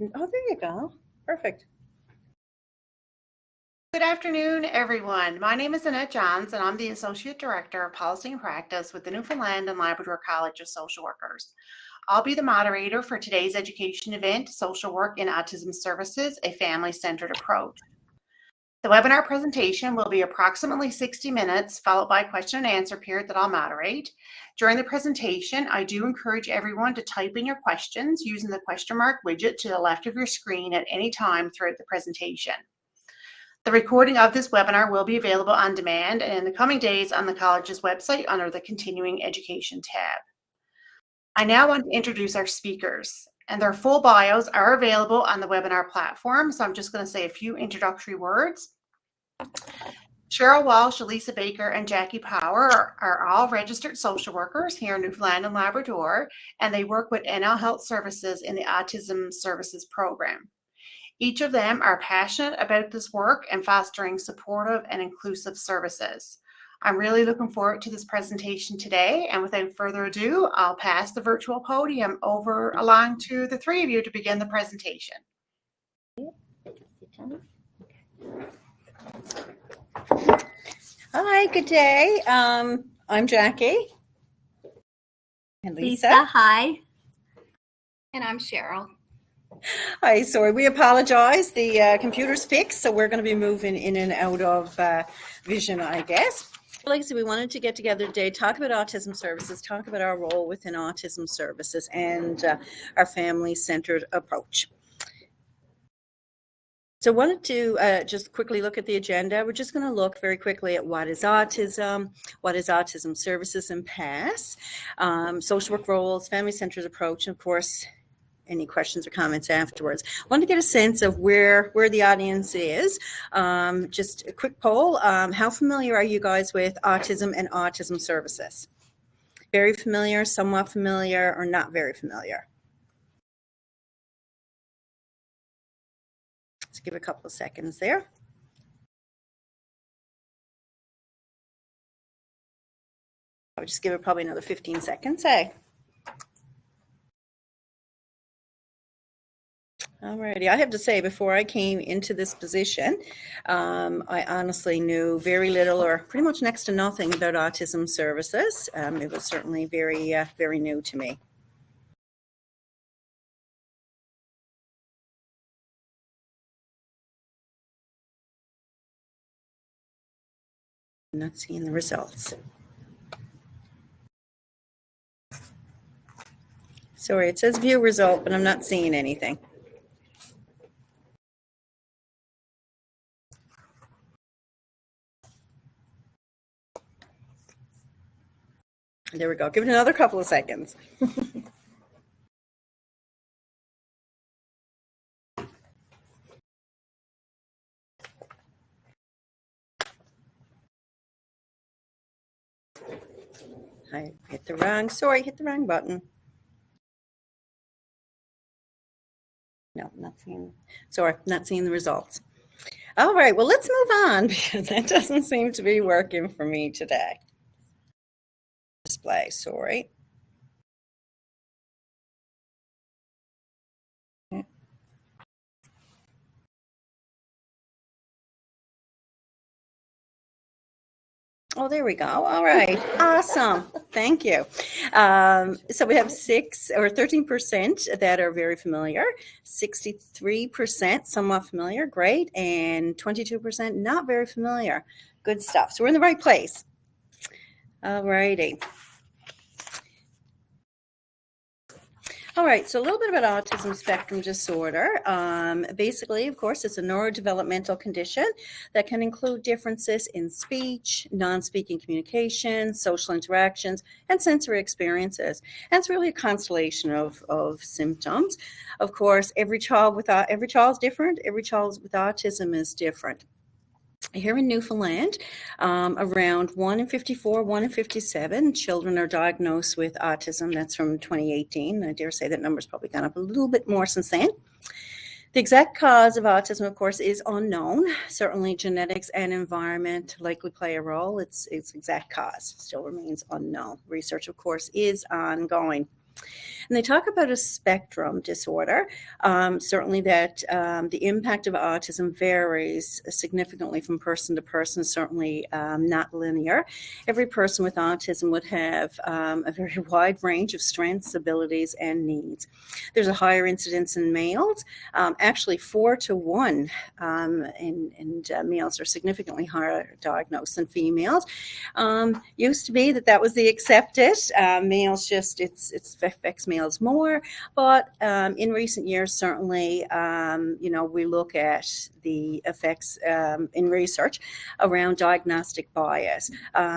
Oh, there you go. Perfect. Good afternoon, everyone. My name is Annette Johns, and I'm the Associate Director of Policy and Practice with the Newfoundland and Labrador College of Social Workers. I'll be the moderator for today's education event, Social Work in Autism Services, a Family-Centered Approach. The webinar presentation will be approximately 60 minutes, followed by a question and answer period that I'll moderate. During the presentation, I do encourage everyone to type in your questions using the question mark widget to the left of your screen at any time throughout the presentation. The recording of this webinar will be available on demand and in the coming days on the college's website under the Continuing Education tab. I now want to introduce our speakers, and their full bios are available on the webinar platform, so I'm just going to say a few introductory words. Cheryl Walsh, Elisa Baker, and Jackie Power are all registered social workers here in Newfoundland and Labrador, and they work with NL Health Services in the Autism Services Program. Each of them are passionate about this work and fostering supportive and inclusive services. I'm really looking forward to this presentation today, and without further ado, I'll pass the virtual podium over along to the three of you to begin the presentation. Hi, good day. I'm Jackie. And Lisa. Hi. And I'm Cheryl. Hi, sorry, we apologize. The computer's fixed, so we're going to be moving in and out of vision, I guess. Like I said, we wanted to get together today, talk about autism services, talk about our role within autism services and our family-centered approach. So I wanted to just quickly look at the agenda. We're just going to look very quickly at what is autism services and PASS, social work roles, family-centered approach, and of course, any questions or comments afterwards. I wanted to get a sense of where the audience is. Just a quick poll. How familiar are you guys with autism and autism services? Very familiar, somewhat familiar, or not very familiar? Let's give it a couple of seconds there. I'll just give it probably another 15 seconds, hey? Alrighty, I have to say, before I came into this position, I honestly knew very little or pretty much next to nothing about autism services. It was certainly very, very new to me. I'm not seeing the results. Sorry, it says view result, but I'm not seeing anything. There we go. Give it another couple of seconds. I hit the wrong button. No, not seeing the results. All right, well, let's move on because that doesn't seem to be working for me today. Display, sorry. Oh, there we go. All right. Awesome. Thank you. So we have 13% that are very familiar, 63% somewhat familiar, great, and 22% not very familiar. Good stuff. So we're in the right place. All righty. All right, so a little bit about autism spectrum disorder. Basically, of course, it's a neurodevelopmental condition that can include differences in speech, non-speaking communication, social interactions, and sensory experiences. And it's really a constellation of symptoms. Of course, every child is different. Every child with autism is different. Here in Newfoundland, around 1 in 54, 1 in 57 children are diagnosed with autism. That's from 2018. I dare say that number's probably gone up a little bit more since then. The exact cause of autism, of course, is unknown. Certainly genetics and environment likely play a role. Its exact cause still remains unknown. Research, of course, is ongoing. And they talk about a spectrum disorder. Certainly that the impact of autism varies significantly from person to person, certainly not linear. Every person with autism would have a very wide range of strengths, abilities, and needs. There's a higher incidence in males, actually 4 to 1, and males are significantly higher diagnosed than females. Used to be that was the accepted. Males just, it affects males more, but in recent years, certainly, we look at the effects in research around diagnostic bias,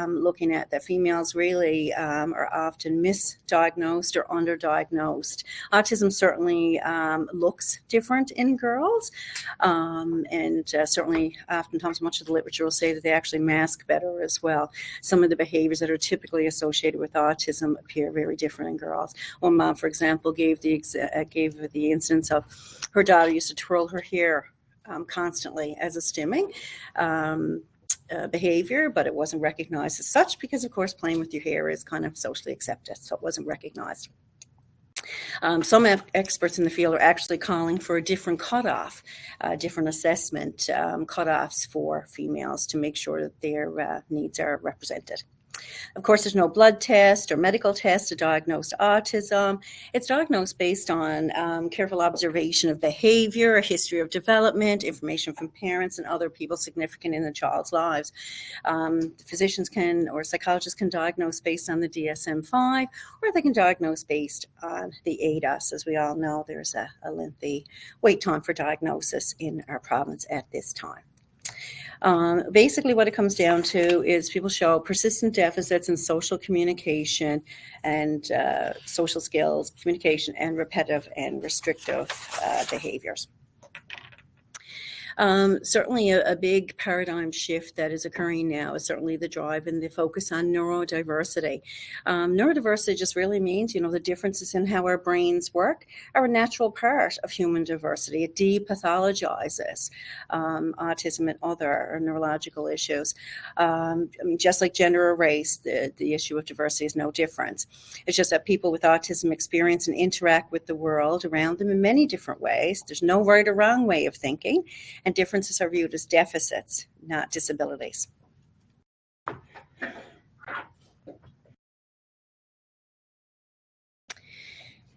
looking at that females really are often misdiagnosed or underdiagnosed. Autism certainly looks different in girls, and certainly oftentimes much of the literature will say that they actually mask better as well. Some of the behaviors that are typically associated with autism appear very different in girls. One mom, for example, gave the instance of her daughter used to twirl her hair constantly as a stimming behavior, but it wasn't recognized as such because, of course, playing with your hair is kind of socially accepted, so it wasn't recognized. Some experts in the field are actually calling for a different cutoff, different assessment cutoffs for females to make sure that their needs are represented. Of course, there's no blood test or medical test to diagnose autism. It's diagnosed based on careful observation of behavior, a history of development, information from parents and other people significant in the child's lives. Physicians or psychologists can diagnose based on the DSM-5, or they can diagnose based on the ADAS. As we all know, there's a lengthy wait time for diagnosis in our province at this time. Basically, what it comes down to is people show persistent deficits in social communication and social skills, communication, and repetitive and restrictive behaviors. Certainly a big paradigm shift that is occurring now is certainly the drive and the focus on neurodiversity. Neurodiversity just really means, the differences in how our brains work are a natural part of human diversity. It depathologizes autism and other neurological issues. Just like gender or race, the issue of diversity is no different. It's just that people with autism experience and interact with the world around them in many different ways. There's no right or wrong way of thinking, and differences are viewed as deficits, not disabilities.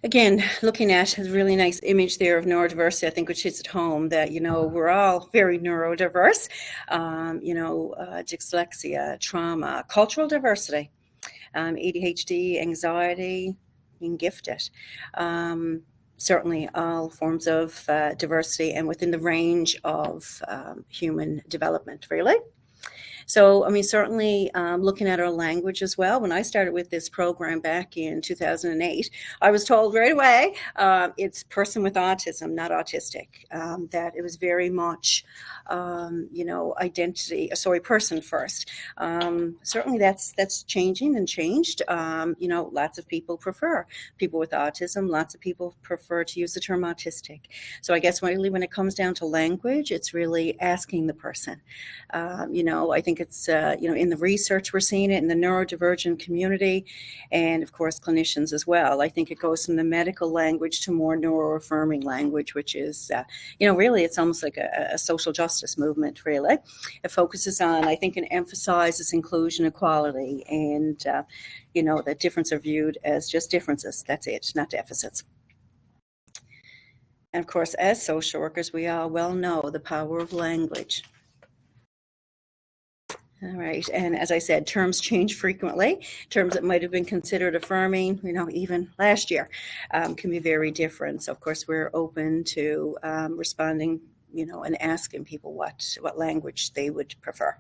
Again, looking at a really nice image there of neurodiversity, I think, which hits at home that, we're all very neurodiverse, dyslexia, trauma, cultural diversity, ADHD, anxiety, being gifted. Certainly all forms of diversity and within the range of human development, really. So, certainly looking at our language as well. When I started with this program back in 2008, I was told right away it's person with autism, not autistic, that it was very much, person first. Certainly that's changing and changed. Lots of people prefer people with autism. Lots of people prefer to use the term autistic. So I guess really when it comes down to language, it's really asking the person. I think it's, in the research we're seeing it in the neurodivergent community and, of course, clinicians as well. I think it goes from the medical language to more neuroaffirming language, which is, really it's almost like a social justice movement, really. It focuses on, I think, and emphasizes inclusion, equality, and, that difference are viewed as just differences. That's it, not deficits. And, of course, as social workers, we all well know the power of language. All right, and as I said, terms change frequently. Terms that might have been considered affirming, even last year, can be very different. So, of course, we're open to responding, and asking people what language they would prefer.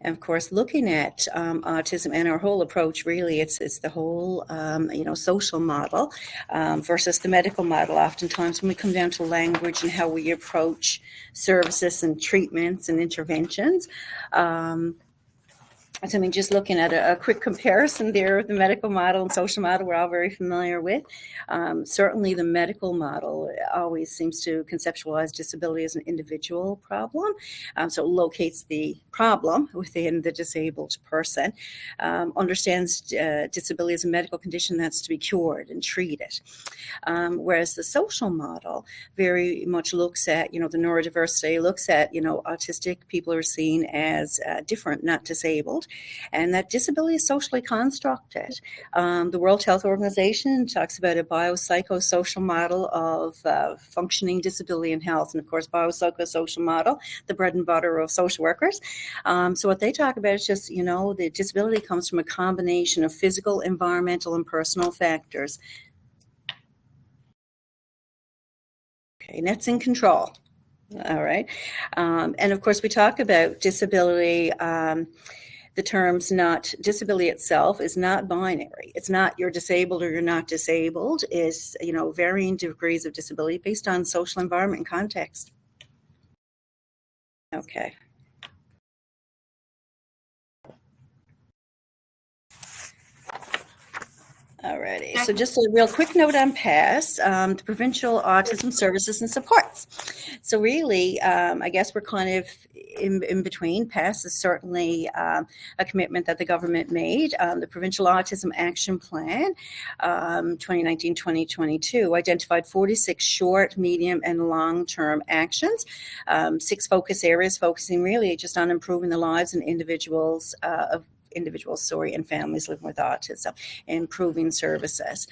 And of course, looking at autism and our whole approach, really, it's the whole, social model versus the medical model. Oftentimes, when we come down to language and how we approach services and treatments and interventions, So, I mean, just looking at a quick comparison there of the medical model and social model, we're all very familiar with. Certainly, the medical model always seems to conceptualize disability as an individual problem. So, it locates the problem within the disabled person, understands disability as a medical condition that's to be cured and treated. Whereas the social model very much looks at, the neurodiversity, looks at, autistic people are seen as different, not disabled, and that disability is socially constructed. The World Health Organization talks about a biopsychosocial model of functioning disability and health, and of course, biopsychosocial model, the bread and butter of social workers. So what they talk about is just, the disability comes from a combination of physical, environmental, and personal factors. Okay, and that's in control. All right. And of course, we talk about disability. The terms not disability itself is not binary. It's not you're disabled or you're not disabled. It's, varying degrees of disability based on social environment and context. Okay. Alrighty, so just a real quick note on PASS, the Provincial Autism Services and Supports. So really, I guess we're kind of in between. PASS is certainly a commitment that the government made. The Provincial Autism Action Plan, 2019-2022, identified 46 short, medium, and long-term actions, 6 focus areas focusing really just on improving the lives and individuals and families living with autism, improving services.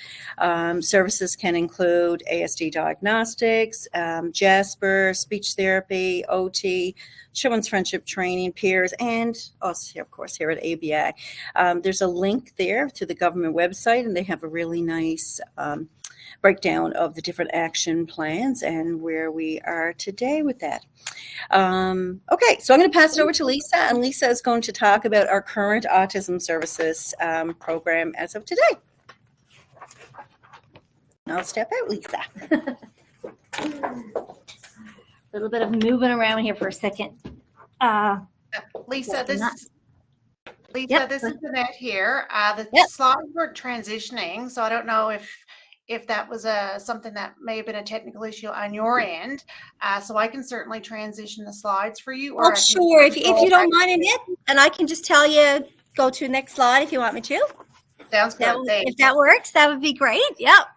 Services can include ASD diagnostics, Jasper, speech therapy, OT, children's friendship training, peers, and us, of course, here at ABA. There's a link there to the government website, and they have a really nice breakdown of the different action plans and where we are today with that. Okay, so I'm going to pass it over to Lisa, and Lisa is going to talk about our current autism services program as of today. I'll step out, Lisa. A little bit of moving around here for a second. Lisa, this Yep. this is Annette here. The Yep. slides were transitioning, so I don't know if that was something that may have been a technical issue on your end. So I can certainly transition the slides for you. Oh, sure. If you don't mind, Annette, and I can just tell you, go to the next slide if you want me to. Sounds good. If that works, that would be great. Yep.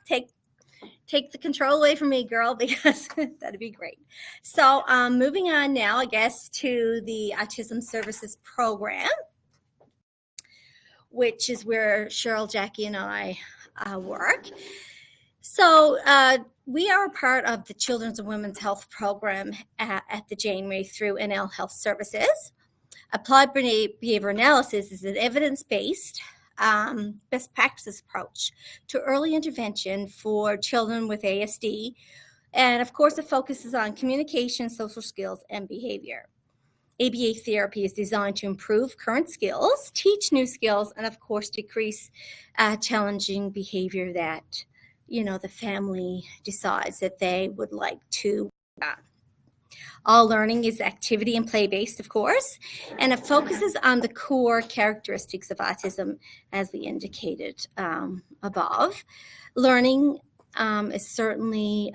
Take the control away from me, girl, because that'd be great. So moving on now, I guess, to the Autism Services Program, which is where Cheryl, Jackie, and I work. So we are a part of the Children's and Women's Health Program at the Janeway through NL Health Services. Applied behavior analysis is an evidence-based best practices approach to early intervention for children with ASD. And of course, it focuses on communication, social skills, and behavior. ABA therapy is designed to improve current skills, teach new skills, and of course, decrease challenging behavior that, the family decides that they would like to. All learning is activity and play-based, of course, and it focuses on the core characteristics of autism, as we indicated above. Learning is certainly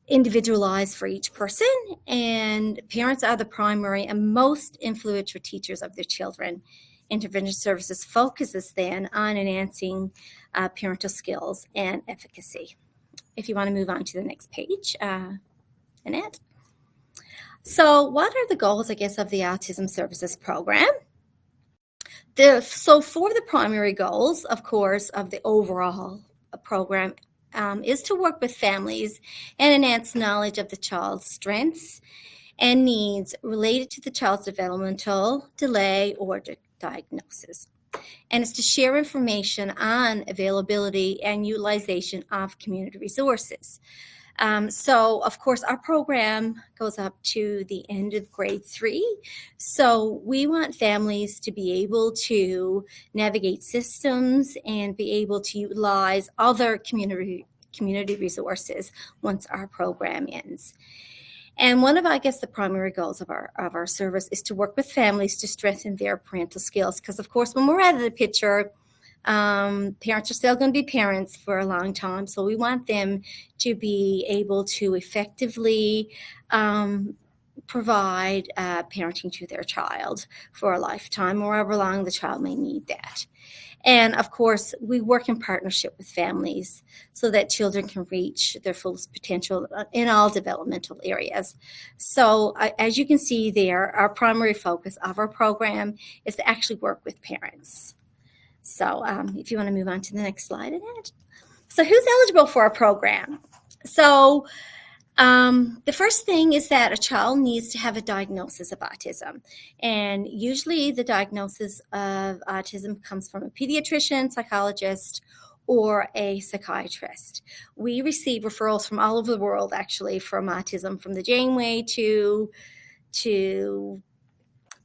individualized for each person, and parents are the primary and most influential teachers of their children. Intervention services focuses then on enhancing parental skills and efficacy. If you want to move on to the next page, Annette. So what are the goals, I guess, of the Autism Services Program? So for the primary goals, of course, of the overall program is to work with families and enhance knowledge of the child's strengths and needs related to the child's developmental delay or diagnosis. And it's to share information on availability and utilization of community resources. So, of course, our program goes up to the end of grade 3. So we want families to be able to navigate systems and be able to utilize other community resources once our program ends. And one of, I guess, the primary goals of our service is to work with families to strengthen their parental skills. Because, of course, when we're out of the picture, parents are still going to be parents for a long time. So we want them to be able to effectively provide parenting to their child for a lifetime, or however long the child may need that. And of course, we work in partnership with families so that children can reach their fullest potential in all developmental areas. So as you can see there, our primary focus of our program is to actually work with parents. So if you want to move on to the next slide, Annette. So who's eligible for our program? So the first thing is that a child needs to have a diagnosis of autism. And usually the diagnosis of autism comes from a pediatrician, psychologist, or a psychiatrist. We receive referrals from all over the world, actually, from autism, from the Janeway to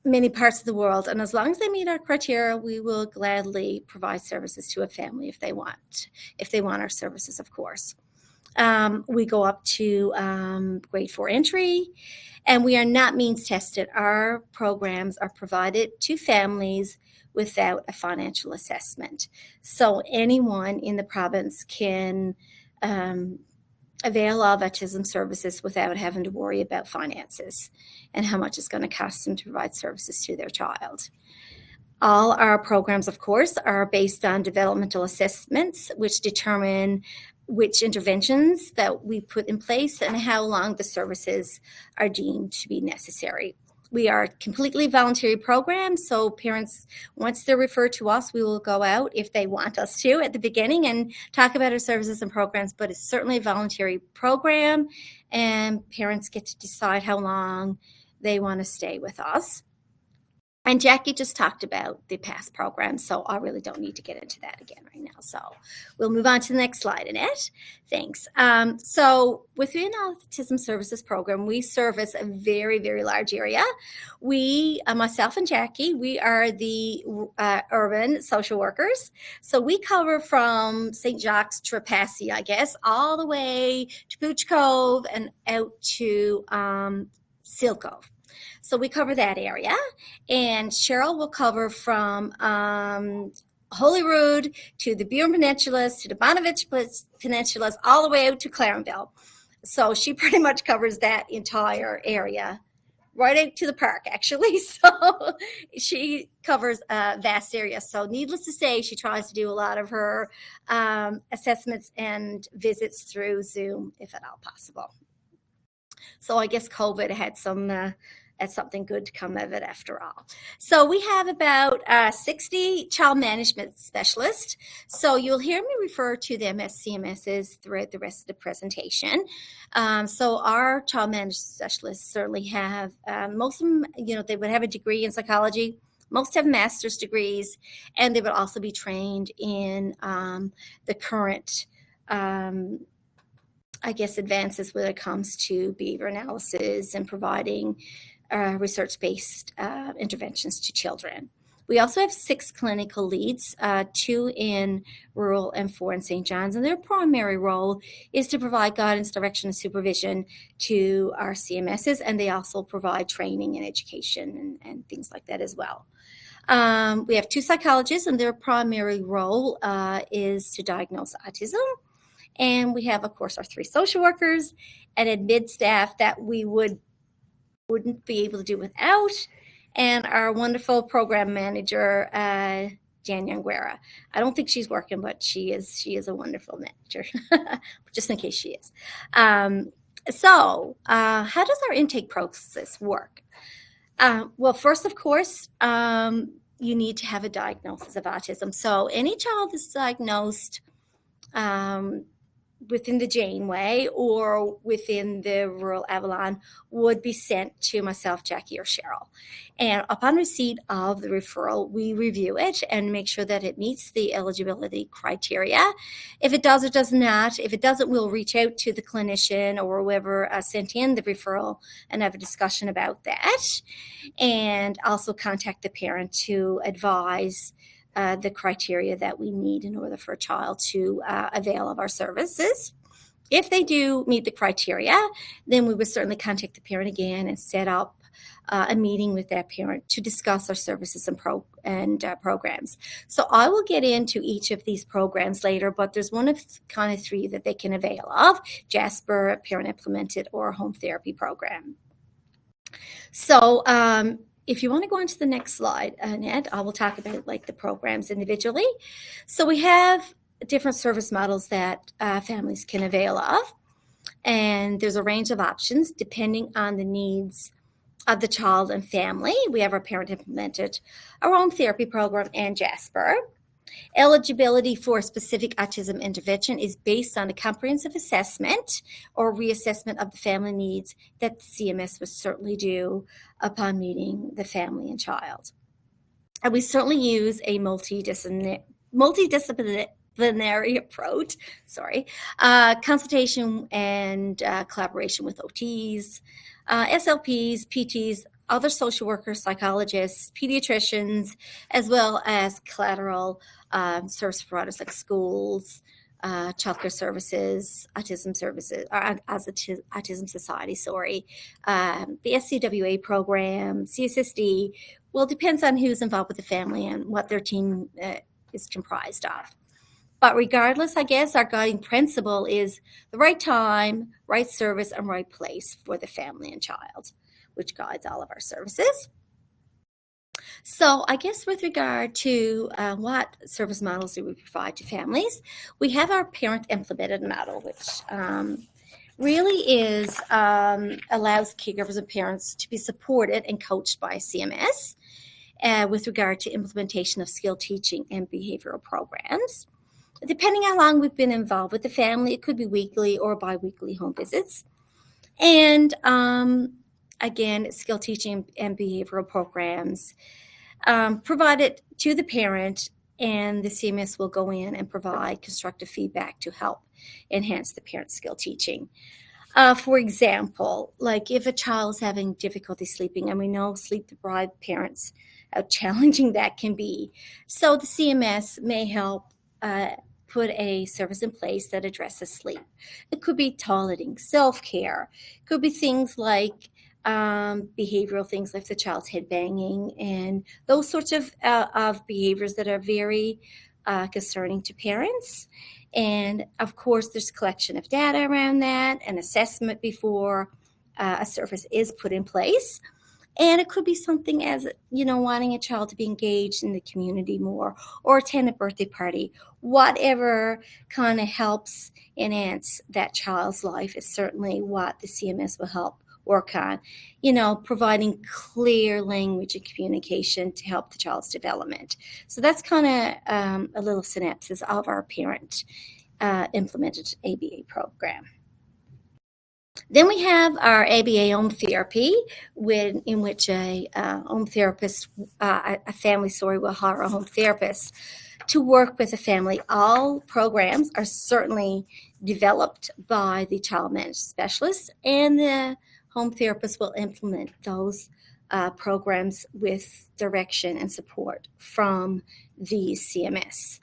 many parts of the world. And as long as they meet our criteria, we will gladly provide services to a family if they want our services, of course. We go up to grade 4 entry, and we are not means tested. Our programs are provided to families without a financial assessment. So anyone in the province can avail of autism services without having to worry about finances and how much it's going to cost them to provide services to their child. All our programs, of course, are based on developmental assessments, which determine which interventions that we put in place and how long the services are deemed to be necessary. We are a completely voluntary program, so parents, once they're referred to us, we will go out if they want us to at the beginning and talk about our services and programs, but it's certainly a voluntary program, and parents get to decide how long they want to stay with us. And Jackie just talked about the past program, so I really don't need to get into that again right now. So we'll move on to the next slide, Annette. Thanks. So within our Autism Services program, we service a very, very large area. We, myself and Jackie, we are the urban social workers. So we cover from St. Jacques to Repassi, I guess, all the way to Pooch Cove and out to Seal Cove. So we cover that area, and Cheryl will cover from Holyrood to the Burin Peninsulas to the Bonavitch Peninsulas all the way out to Clarenville. So she pretty much covers that entire area, right out to the park, actually. So she covers a vast area. So needless to say, she tries to do a lot of her assessments and visits through Zoom, if at all possible. So I guess COVID had something good to come of it after all. So we have about 60 child management specialists. So you'll hear me refer to them as CMSs throughout the rest of the presentation. So our child management specialists certainly have, most of them, they would have a degree in psychology. Most have master's degrees, and they would also be trained in the current advances when it comes to behavior analysis and providing research-based interventions to children. We also have 6 clinical leads, 2 in rural and 4 in St. John's, and their primary role is to provide guidance, direction, and supervision to our CMSs, and they also provide training and education and things like that as well. We have 2 psychologists, and their primary role is to diagnose autism. And we have, of course, our 3 social workers and admin staff that we wouldn't be able to do without, and our wonderful program manager, Jan Yanguera. I don't think she's working, but she is a wonderful manager, just in case she is. So how does our intake process work? Well, first, of course, you need to have a diagnosis of autism. So any child that's diagnosed within the Janeway or within the rural Avalon would be sent to myself, Jackie, or Cheryl. And upon receipt of the referral, we review it and make sure that it meets the eligibility criteria. If it does or does not, if it doesn't, we'll reach out to the clinician or whoever sent in the referral and have a discussion about that. And also contact the parent to advise the criteria that we need in order for a child to avail of our services. If they do meet the criteria, then we would certainly contact the parent again and set up a meeting with that parent to discuss our services and programs. So I will get into each of these programs later, but there's one of kind of three that they can avail of: Jasper, parent implemented, or a home therapy program. So if you want to go on to the next slide, Ned, I will talk about like the programs individually. So we have different service models that families can avail of, and there's a range of options depending on the needs of the child and family. We have our parent implemented, our home therapy program, and Jasper. Eligibility for specific autism intervention is based on a comprehensive assessment or reassessment of the family needs that the CMS would certainly do upon meeting the family and child. And we certainly use a multidisciplinary approach, consultation and collaboration with OTs, SLPs, PTs, other social workers, psychologists, pediatricians, as well as collateral service providers like schools, childcare services, autism services, Autism Society, the SCWA program, CSSD. Well, it depends on who's involved with the family and what their team is comprised of. But regardless, I guess our guiding principle is the right time, right service, and right place for the family and child, which guides all of our services. So I guess with regard to what service models do we provide to families, we have our parent implemented model, which really is allows caregivers and parents to be supported and coached by CMS with regard to implementation of skill teaching and behavioral programs. Depending how long we've been involved with the family, it could be weekly or bi-weekly home visits. And again, skill teaching and behavioral programs provided to the parent, and the CMS will go in and provide constructive feedback to help enhance the parent's skill teaching. For example, like if a child is having difficulty sleeping, and we know sleep-deprived parents, how challenging that can be. So the CMS may help put a service in place that addresses sleep. It could be toileting, self-care. It could be things like behavioral things like the child's head banging and those sorts of behaviors that are very concerning to parents. And of course, there's collection of data around that and assessment before a service is put in place. And it could be something as, wanting a child to be engaged in the community more or attend a birthday party. Whatever kind of helps enhance that child's life is certainly what the CMS will help work on, providing clear language and communication to help the child's development. So that's kind of a little synopsis of our parent implemented ABA program. Then we have our ABA home therapy, in which a home therapist, a family will hire a home therapist to work with a family. All programs are certainly developed by the child management specialist, and the home therapist will implement those programs with direction and support from the CMS.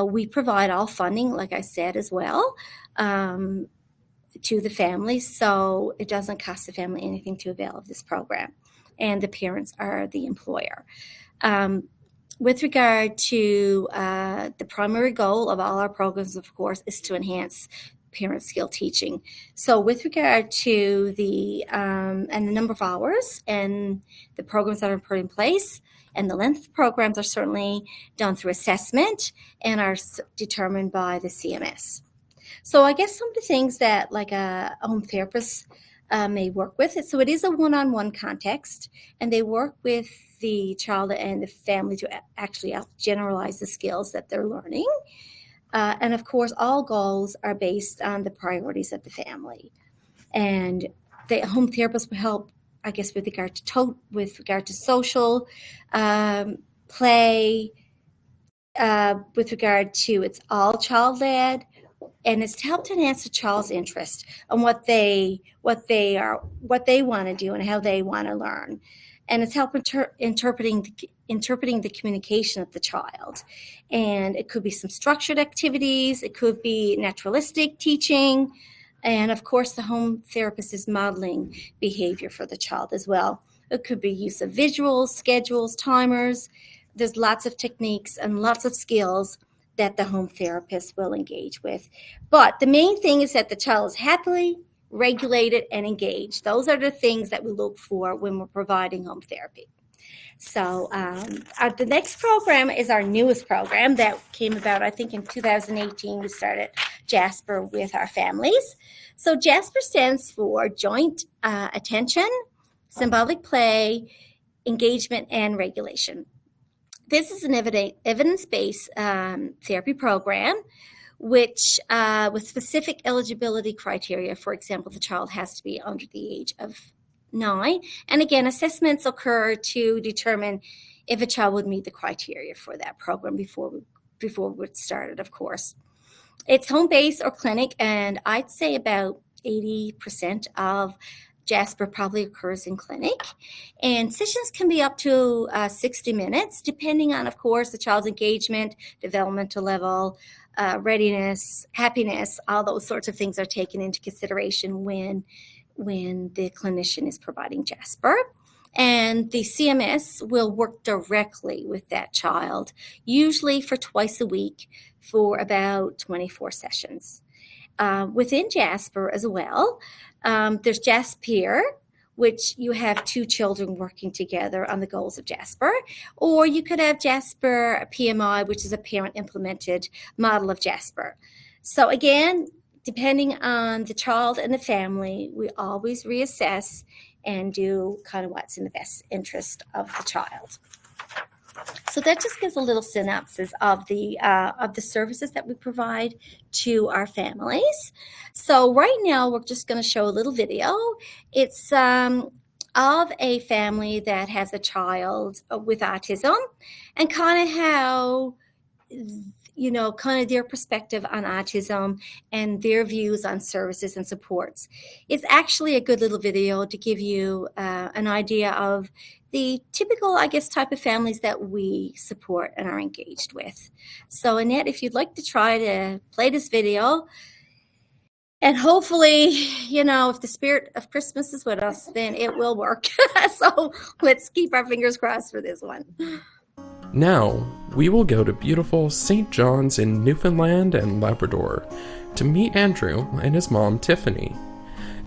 We provide all funding, like I said, as well, to the family, so it doesn't cost the family anything to avail of this program, and the parents are the employer. With regard to the primary goal of all our programs, of course, is to enhance parent skill teaching. So with regard to the and the number of hours and the programs that are put in place and the length of programs are certainly done through assessment and are determined by the CMS. So I guess some of the things that like a home therapist may work with it. So it is a one-on-one context, and they work with the child and the family to actually generalize the skills that they're learning. And of course, all goals are based on the priorities of the family. And the home therapist will help, I guess, with regard to social play, with regard to it's all child-led, and it's to help to enhance the child's interest and what they want to do and how they want to learn. And it's help interpreting interpreting the communication of the child. And it could be some structured activities, it could be naturalistic teaching, and of course the home therapist is modeling behavior for the child as well. It could be use of visuals, schedules, timers. There's lots of techniques and lots of skills that the home therapist will engage with. But the main thing is that the child is happily regulated and engaged. Those are the things that we look for when we're providing home therapy. So the next program is our newest program that came about, I think, in 2018. We started JASPER with our families. So JASPER stands for Joint Attention, Symbolic Play, Engagement, and Regulation. This is an evidence-based therapy program which with specific eligibility criteria. For example, the child has to be under the age of 9. And again, assessments occur to determine if a child would meet the criteria for that program before we started, of course. It's home-based or clinic, and I'd say about 80% of JASPER probably occurs in clinic. And sessions can be up to 60 minutes, depending on, of course, the child's engagement, developmental level, readiness, happiness. All those sorts of things are taken into consideration when the clinician is providing JASPER. And the CMS will work directly with that child, usually for twice a week for about 24 sessions. Within JASPER as well, there's JASPER, which you have 2 children working together on the goals of JASPER, or you could have JASPER PMI, which is a parent-implemented model of JASPER. So again, depending on the child and the family, we always reassess and do kind of what's in the best interest of the child. So that just gives a little synopsis of the services that we provide to our families. So right now we're just going to show a little video. It's of a family that has a child with autism, and kind of how, kind of their perspective on autism and their views on services and supports. It's actually a good little video to give you an idea of the typical, type of families that we support and are engaged with. So Annette, if you'd like to try to play this video, and hopefully, if the spirit of Christmas is with us, then it will work. So let's keep our fingers crossed for this one. Now, we will go to beautiful St. John's in Newfoundland and Labrador to meet Andrew and his mom, Tiffany.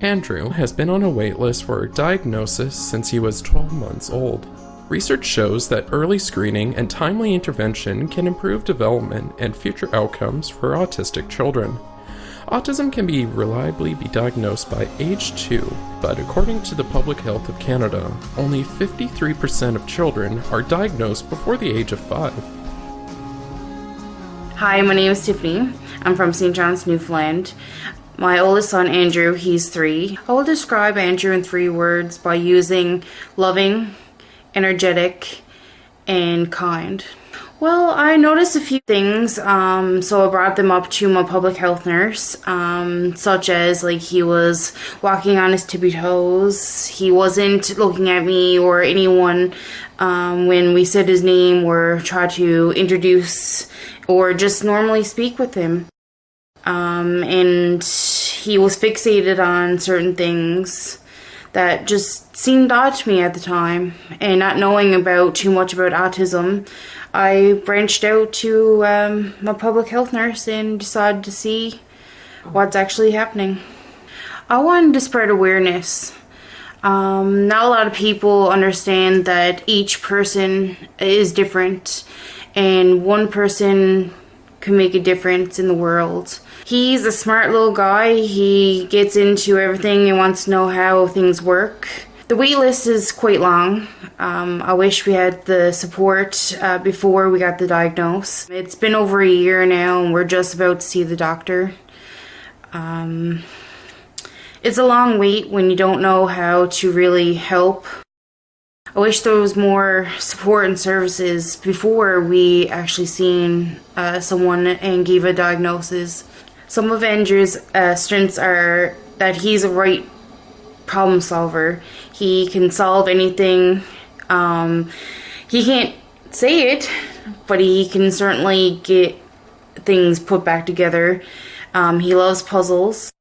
Andrew has been on a wait list for a diagnosis since he was 12 months old. Research shows that early screening and timely intervention can improve development and future outcomes for autistic children. Autism can be reliably diagnosed by age 2, but according to the Public Health of Canada, only 53% of children are diagnosed before the age of 5. Hi, my name is Tiffany. I'm from St. John's, Newfoundland. My oldest son, Andrew, he's 3. I will describe Andrew in 3 words by using loving, energetic, and kind. Well, I noticed a few things, so I brought them up to my public health nurse, such as, he was walking on his tippy toes, he wasn't looking at me or anyone when we said his name or tried to introduce or just normally speak with him. And he was fixated on certain things that just seemed odd to me at the time. And not knowing too much about autism, I branched out to my public health nurse and decided to see what's actually happening. I wanted to spread awareness. Not a lot of people understand that each person is different, and one person can make a difference in the world. He's a smart little guy. He gets into everything and wants to know how things work. The wait list is quite long. I wish we had the support before we got the diagnosis. It's been over a year now and we're just about to see the doctor. It's a long wait when you don't know how to really help. I wish there was more support and services before we actually seen someone and gave a diagnosis. Some of Andrew's strengths are that he's a right problem solver. He can solve anything. He can't say it, but he can certainly get things put back together. He loves puzzles.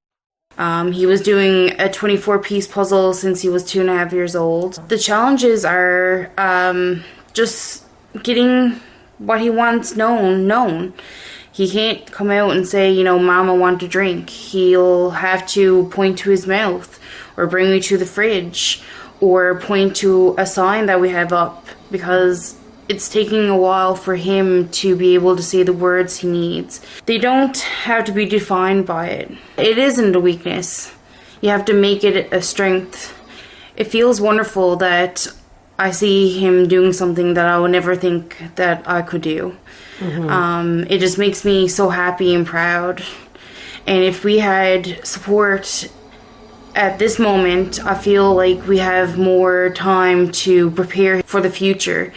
He was doing a 24-piece puzzle since he was 2.5 years old. The challenges are just getting what he wants known. He can't come out and say, Mom, I want a drink. He'll have to point to his mouth or bring me to the fridge or point to a sign that we have up, because it's taking a while for him to be able to say the words he needs. They don't have to be defined by it. It isn't a weakness. You have to make it a strength. It feels wonderful that I see him doing something that I would never think that I could do. It just makes me so happy and proud. And if we had support at this moment, I feel like we have more time to prepare for the future.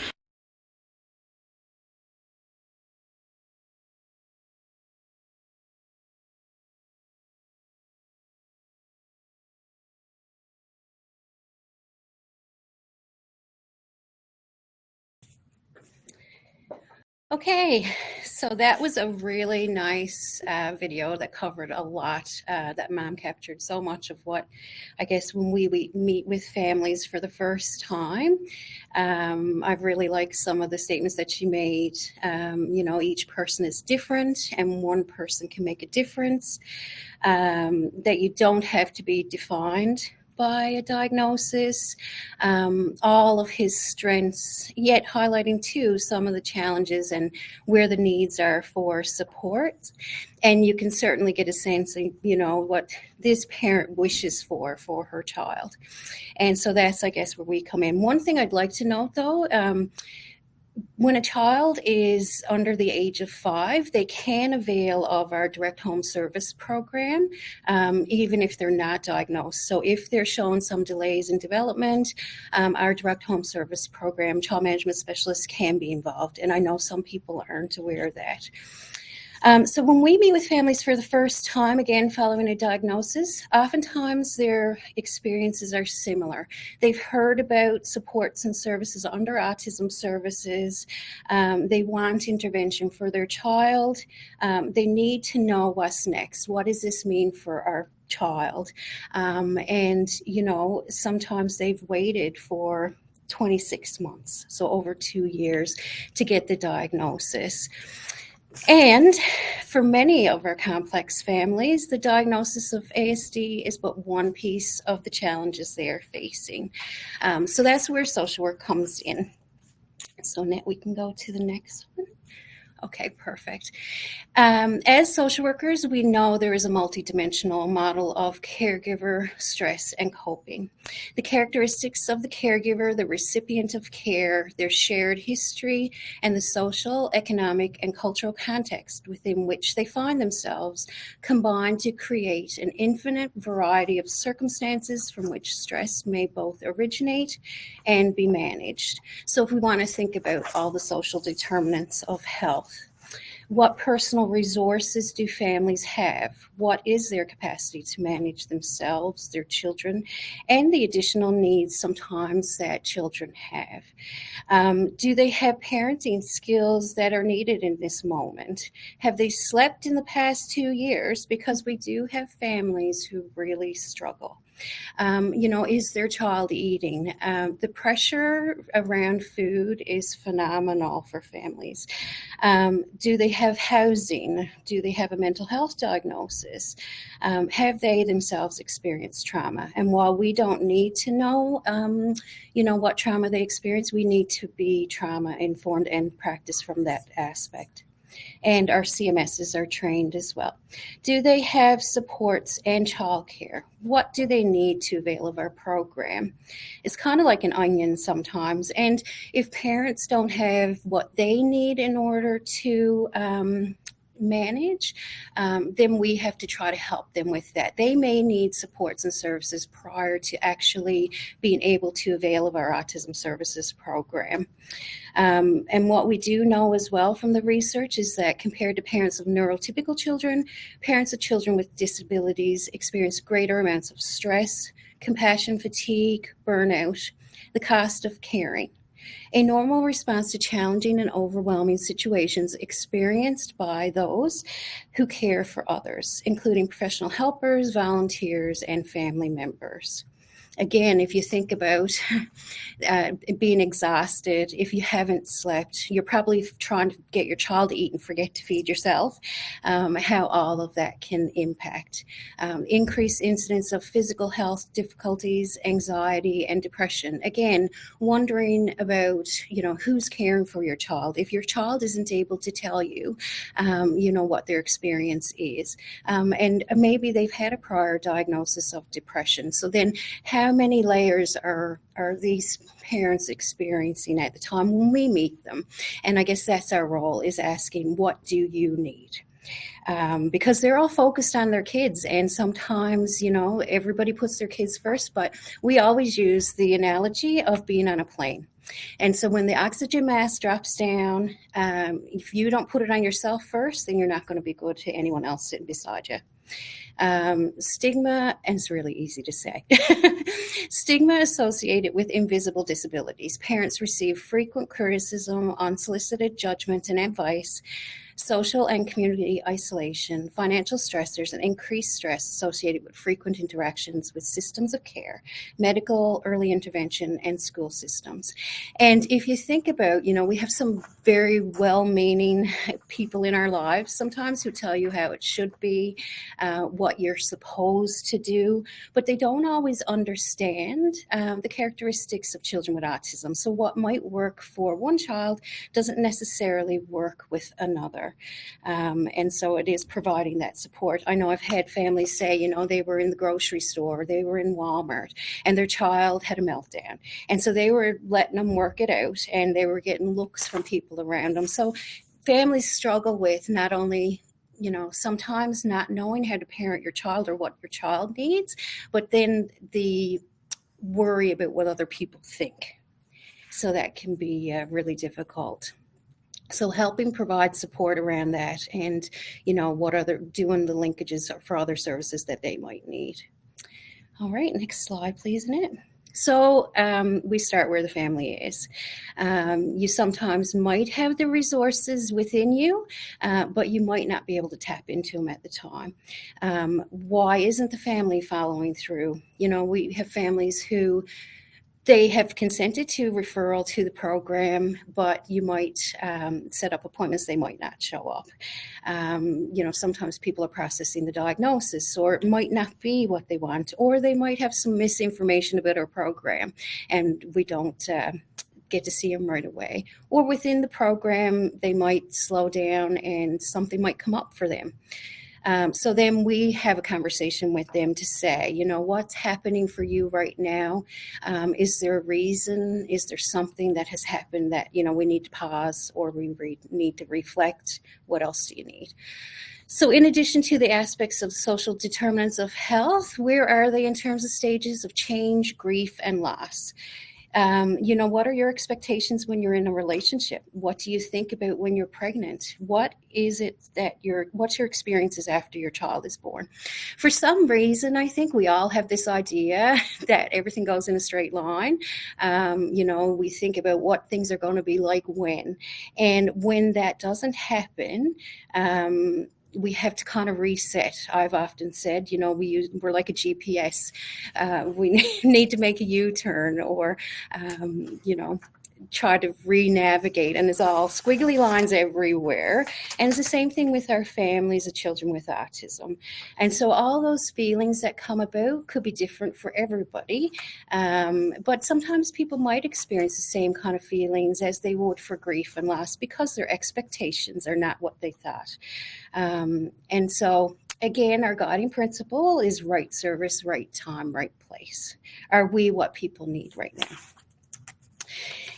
Okay, so that was a really nice video that covered a lot. That mom captured so much of what, I guess, when we meet with families for the first time. I've really liked some of the statements that she made. Each person is different and one person can make a difference. That you don't have to be defined by a diagnosis, all of his strengths, yet highlighting too some of the challenges and where the needs are for support. And you can certainly get a sense of, what this parent wishes for her child. And so that's, I guess, where we come in. One thing I'd like to note though, when a child is under the age of 5, they can avail of our direct home service program, even if they're not diagnosed. So if they're showing some delays in development, our direct home service program, child management specialists can be involved. And I know some people aren't aware of that. So when we meet with families for the first time, again, following a diagnosis, oftentimes their experiences are similar. They've heard about supports and services under autism services. They want intervention for their child. They need to know what's next. What does this mean for our child? And sometimes they've waited for 26 months, so over 2 years, to get the diagnosis. And for many of our complex families, the diagnosis of ASD is but one piece of the challenges they are facing. So that's where social work comes in. So now we can go to the next one. Okay, perfect. As social workers, we know there is a multidimensional model of caregiver stress and coping. The characteristics of the caregiver, the recipient of care, their shared history, and the social, economic, and cultural context within which they find themselves combine to create an infinite variety of circumstances from which stress may both originate and be managed. So if we want to think about all the social determinants of health, what personal resources do families have? What is their capacity to manage themselves, their children, and the additional needs sometimes that children have? Do they have parenting skills that are needed in this moment? Have they slept in the past 2 years? Because we do have families who really struggle. Is their child eating? The pressure around food is phenomenal for families. Do they have housing? Do they have a mental health diagnosis? Have they themselves experienced trauma? And while we don't need to know, what trauma they experience, we need to be trauma informed and practice from that aspect. And our CMSs are trained as well. Do they have supports and childcare? What do they need to avail of our program? It's kind of like an onion sometimes. And if parents don't have what they need in order to manage, then we have to try to help them with that. They may need supports and services prior to actually being able to avail of our autism services program. And what we do know as well from the research is that compared to parents of neurotypical children, parents of children with disabilities experience greater amounts of stress, compassion fatigue, burnout, the cost of caring. a normal response to challenging and overwhelming situations experienced by those who care for others, including professional helpers, volunteers, and family members. Again, if you think about being exhausted, if you haven't slept, you're probably trying to get your child to eat and forget to feed yourself, how all of that can impact. Increased incidence of physical health difficulties, anxiety, and depression. Again, wondering about, who's caring for your child. If your child isn't able to tell you, what their experience is, and maybe they've had a prior diagnosis of depression. So then how many layers are these parents experiencing at the time when we meet them? And I guess that's our role, is asking, what do you need? Because they're all focused on their kids, and sometimes, everybody puts their kids first, but we always use the analogy of being on a plane. And so when the oxygen mask drops down, if you don't put it on yourself first, then you're not going to be good to anyone else sitting beside you. Stigma, and it's really easy to say, stigma associated with invisible disabilities. Parents receive frequent criticism, unsolicited judgment and advice, social and community isolation, financial stressors, and increased stress associated with frequent interactions with systems of care, medical, early intervention, and school systems. And if you think about, we have some very well-meaning people in our lives sometimes who tell you how it should be, what you're supposed to do, but they don't always understand the characteristics of children with autism. So what might work for one child doesn't necessarily work with another. And so it is providing that support. I know I've had families say, they were in the grocery store, they were in Walmart, and their child had a meltdown. And so they were letting them work it out, and they were getting looks from people around them. So families struggle with not only sometimes not knowing how to parent your child or what your child needs, but then the worry about what other people think. So that can be really difficult. So helping provide support around that, and, doing the linkages for other services that they might need. All right, next slide, please, Annette. So we start where the family is. You sometimes might have the resources within you, but you might not be able to tap into them at the time. Why isn't the family following through? We have families who they have consented to referral to the program, but you might set up appointments, they might not show up. Sometimes people are processing the diagnosis, or it might not be what they want, or they might have some misinformation about our program, and we don't get to see them right away. Or within the program, they might slow down and something might come up for them. So then we have a conversation with them to say, what's happening for you right now? Is there a reason? Is there something that has happened that, we need to pause, or we need to reflect? What else do you need? So in addition to the aspects of social determinants of health, where are they in terms of stages of change, grief, and loss? What are your expectations when you're in a relationship? What do you think about when you're pregnant? What is it that what's your experiences after your child is born? For some reason, I think we all have this idea that everything goes in a straight line. We think about what things are going to be like when. And when that doesn't happen, we have to kind of reset. I've often said, we're like a GPS. We need to make a U-turn, or, try to re-navigate, and there's all squiggly lines everywhere. And it's the same thing with our families of children with autism. And so all those feelings that come about could be different for everybody. But sometimes people might experience the same kind of feelings as they would for grief and loss, because their expectations are not what they thought. And so again, our guiding principle is right service, right time, right place. Are we what people need right now?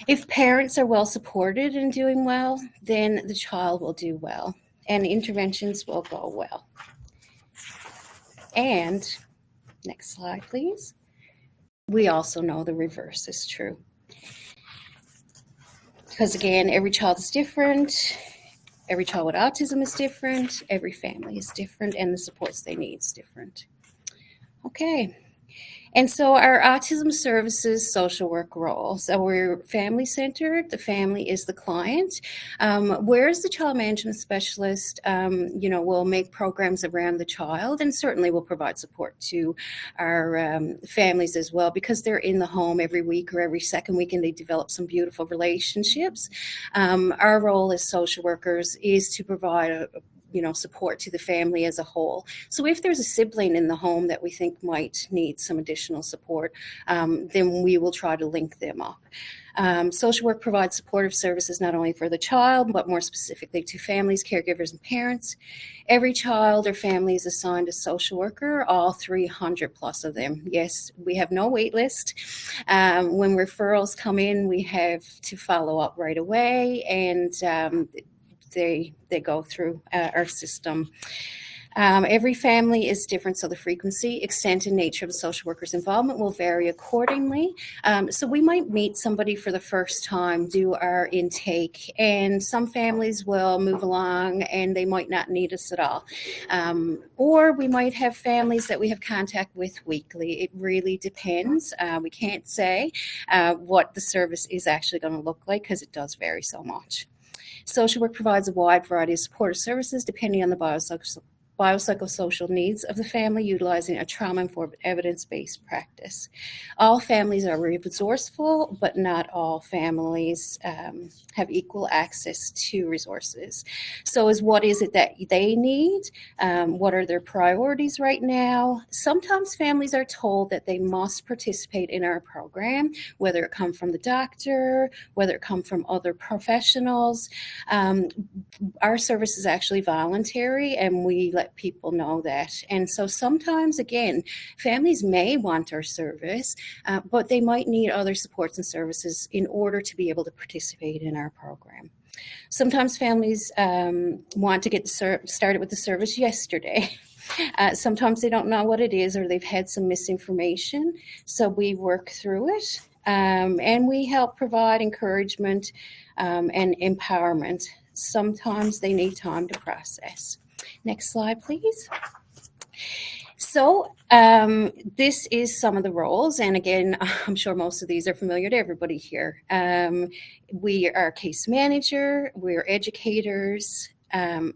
If parents are well supported and doing well, then the child will do well, and interventions will go well. And next slide, please. We also know the reverse is true. Because again, every child is different. Every child with autism is different. Every family is different, and the supports they need is different. Okay. And so our autism services social work role. So we're family centered. The family is the client. Whereas the child management specialist, will make programs around the child and certainly will provide support to our families as well, because they're in the home every week or every second week and they develop some beautiful relationships. Our role as social workers is to provide support to the family as a whole. So if there's a sibling in the home that we think might need some additional support, then we will try to link them up. Social work provides supportive services not only for the child, but more specifically to families, caregivers, and parents. Every child or family is assigned a social worker, all 300 plus of them. Yes, we have no wait list. When referrals come in, we have to follow up right away, and they go through our system. Every family is different, so the frequency, extent, and nature of the social worker's involvement will vary accordingly. So we might meet somebody for the first time, do our intake, and some families will move along and they might not need us at all. Or we might have families that we have contact with weekly. It really depends. We can't say what the service is actually going to look like because it does vary so much. Social work provides a wide variety of supportive services depending on the biopsychosocial needs of the family, utilizing a trauma-informed evidence-based practice. All families are resourceful, but not all families have equal access to resources. So what is it that they need? What are their priorities right now? Sometimes families are told that they must participate in our program, whether it come from the doctor, whether it come from other professionals. Our service is actually voluntary, and we let people know that. And so sometimes, again, families may want our service, but they might need other supports and services in order to be able to participate in our program. Sometimes families want to get started with the service yesterday. Sometimes they don't know what it is, or they've had some misinformation. So we work through it, and we help provide encouragement and empowerment. Sometimes they need time to process. Next slide, please. So this is some of the roles. And again, I'm sure most of these are familiar to everybody here. We are case manager, we're educators,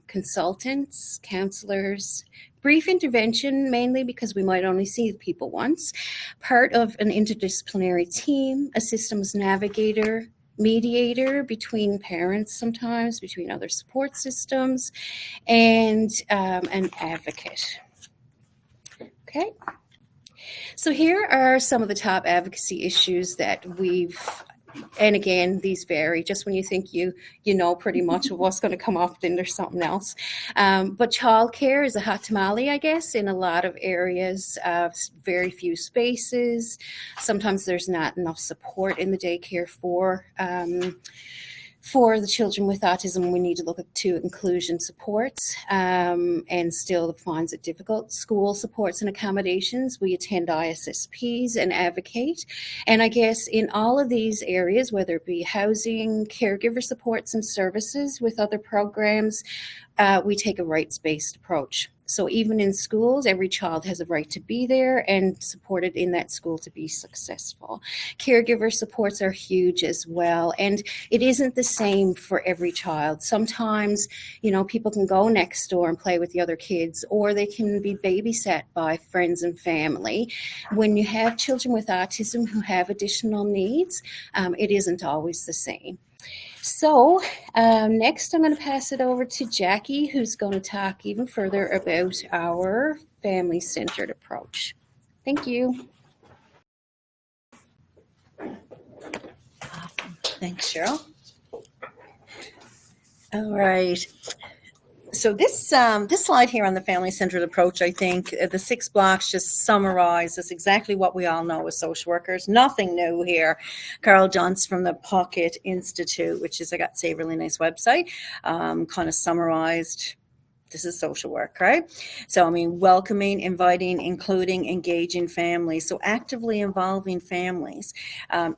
consultants, counselors, brief intervention, mainly because we might only see the people once, part of an interdisciplinary team, a systems navigator, mediator between parents, sometimes between other support systems, and an advocate. Okay, so here are some of the top advocacy issues that and again, these vary. Just when you think you know pretty much of what's going to come up, then there's something else. But childcare is a hot tamale, I guess, in a lot of areas. Very few spaces. Sometimes there's not enough support in the daycare for the children with autism. We need to look to inclusion supports, and still finds it difficult. School supports and accommodations. We attend ISSPs and advocate. And I guess in all of these areas, whether it be housing, caregiver supports and services with other programs, we take a rights-based approach. So even in schools, every child has a right to be there and supported in that school to be successful. Caregiver supports are huge as well. And it isn't the same for every child. Sometimes, people can go next door and play with the other kids, or they can be babysat by friends and family. When you have children with autism who have additional needs, it isn't always the same. So next I'm going to pass it over to Jackie, who's going to talk even further about our family-centered approach. Thank you. Awesome. Thanks, Cheryl. All right. So this slide here on the family-centered approach, I think the 6 blocks just summarizes exactly what we all know as social workers. Nothing new here. Carol Dunst from the Pocket Institute, which is, I got to say, a really nice website, kind of summarized. This is social work, right? So, welcoming, inviting, including, engaging families. So actively involving families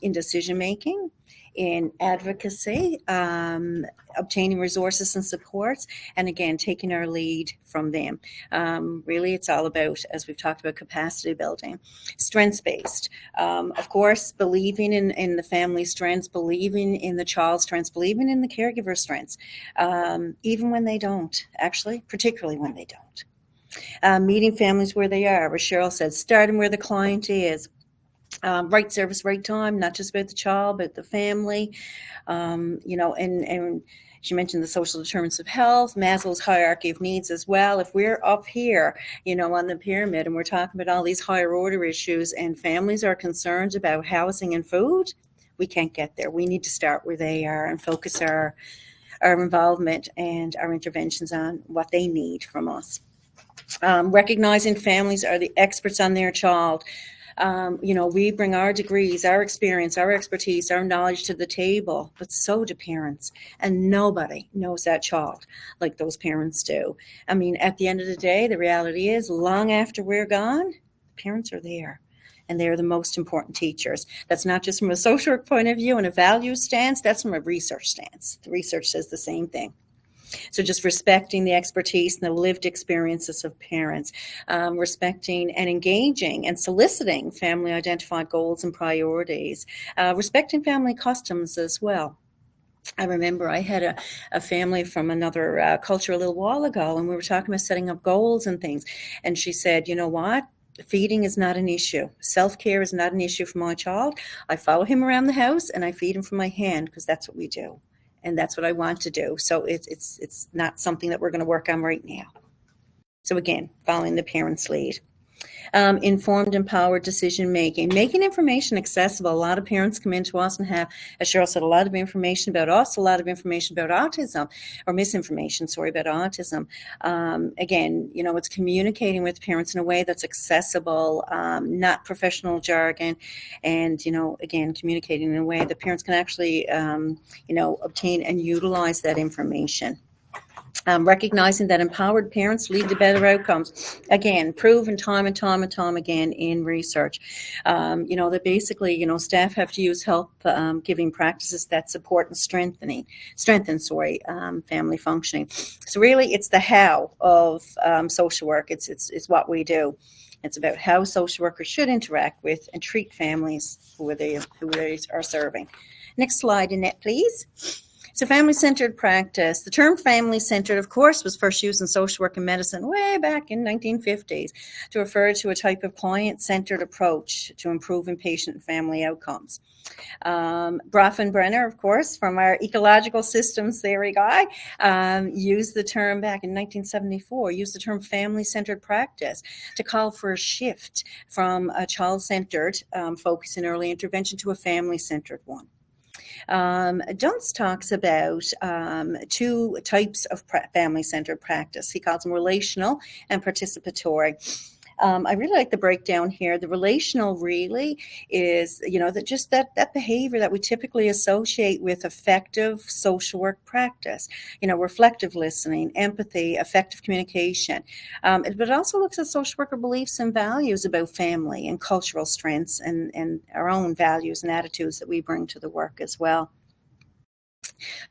in decision-making, in advocacy, obtaining resources and supports, and again, taking our lead from them. Really, it's all about, as we've talked about, capacity building, strengths-based. Of course, believing in the family strengths, believing in the child's strengths, believing in the caregiver's strengths, even when they don't, actually, particularly when they don't. Meeting families where they are, as Cheryl said, starting where the client is. Right service, right time, not just about the child, but the family, and she mentioned the social determinants of health, Maslow's hierarchy of needs as well. If we're up here, on the pyramid, and we're talking about all these higher order issues, and families are concerned about housing and food, we can't get there. We need to start where they are and focus our involvement and our interventions on what they need from us. Recognizing families are the experts on their child. We bring our degrees, our experience, our expertise, our knowledge to the table, but so do parents. And nobody knows that child like those parents do. I mean, at the end of the day, the reality is, long after we're gone, parents are there. And they're the most important teachers. That's not just from a social work point of view and a values stance, that's from a research stance. The research says the same thing. So just respecting the expertise and the lived experiences of parents, respecting and engaging and soliciting family identified goals and priorities, respecting family customs as well. I remember I had a family from another culture a little while ago, and we were talking about setting up goals and things. And she said, you know what? Feeding is not an issue. Self-care is not an issue for my child. I follow him around the house and I feed him from my hand because that's what we do. And that's what I want to do. So it's not something that we're going to work on right now. So again, following the parents' lead. Informed, empowered decision making, making information accessible. A lot of parents come into us and have, as Cheryl said, a lot of information about us, a lot of information about autism, or misinformation, about autism. Again, it's communicating with parents in a way that's accessible, not professional jargon, and, again, communicating in a way that parents can actually, obtain and utilize that information. Recognizing that empowered parents lead to better outcomes. Again, proven time and time again in research. That basically, staff have to use help giving practices that support and strengthen family functioning. So really, it's the how of social work. It's what we do. It's about how social workers should interact with and treat families who they are serving. Next slide, Annette, please. So family-centered practice. The term family-centered, of course, was first used in social work and medicine way back in 1950s to refer to a type of client-centered approach to improving patient and family outcomes. Bronfenbrenner, of course, from our ecological systems theory guy, used the term back in 1974, used the term family-centered practice to call for a shift from a child-centered focus in early intervention to a family-centered one. Dunst talks about two types of family-centered practice. He calls them relational and participatory. I really like the breakdown here. The relational really is, that behavior that we typically associate with effective social work practice, reflective listening, empathy, effective communication. But it also looks at social worker beliefs and values about family and cultural strengths and our own values and attitudes that we bring to the work as well.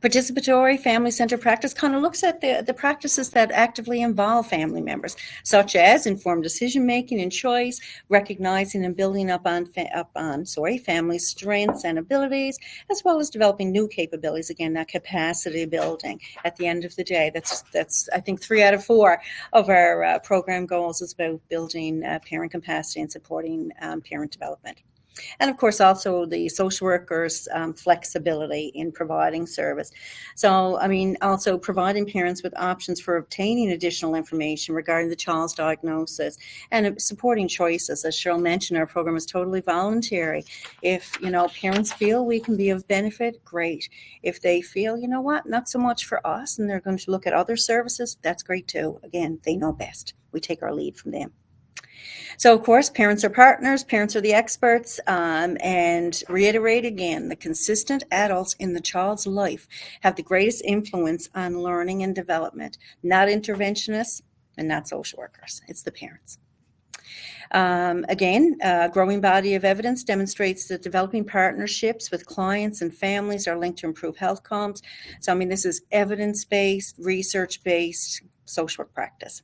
Participatory family-centered practice kind of looks at the practices that actively involve family members, such as informed decision-making and choice, recognizing and building up on family strengths and abilities, as well as developing new capabilities. Again, that capacity building. At the end of the day, that's I think 3 out of 4 of our program goals is about building parent capacity and supporting parent development. And of course, also the social workers' flexibility in providing service. So, also providing parents with options for obtaining additional information regarding the child's diagnosis and supporting choices. As Cheryl mentioned, our program is totally voluntary. If, parents feel we can be of benefit, great. If they feel, not so much for us, and they're going to look at other services, that's great too. Again, they know best. We take our lead from them. So, of course, parents are partners, parents are the experts, and reiterate again, the consistent adults in the child's life have the greatest influence on learning and development, not interventionists and not social workers. It's the parents. Again, a growing body of evidence demonstrates that developing partnerships with clients and families are linked to improved health outcomes. So, I mean, this is evidence-based, research-based social work practice.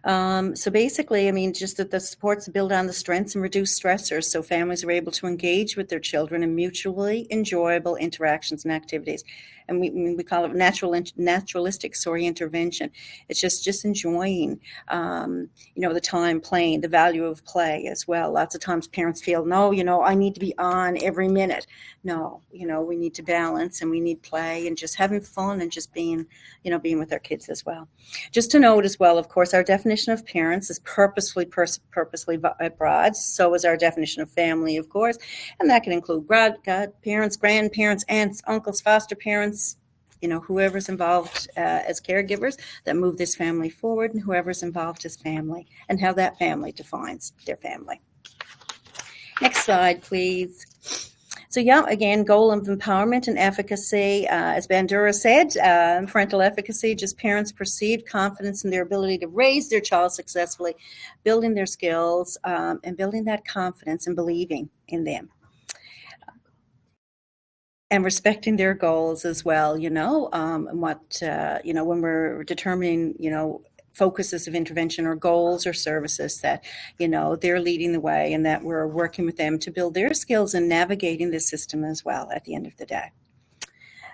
So basically, I mean, just that the supports build on the strengths and reduce stressors so families are able to engage with their children in mutually enjoyable interactions and activities. And we call it naturalistic intervention. It's just enjoying, the time playing, the value of play as well. Lots of times parents feel, no, I need to be on every minute. No, we need to balance and we need play and just having fun and just being with our kids as well. Just to note as well, of course, our definition of parents is purposely broad. So is our definition of family, of course, and that can include godparents, grandparents, aunts, uncles, foster parents, whoever's involved as caregivers that move this family forward, and whoever's involved as family, and how that family defines their family. Next slide, please. So again, goal of empowerment and efficacy. As Bandura said, parental efficacy, just parents' perceived confidence in their ability to raise their child successfully, building their skills, and building that confidence and believing in them. And respecting their goals as well, and what, when we're determining, focuses of intervention or goals or services that, they're leading the way and that we're working with them to build their skills in navigating the system as well at the end of the day.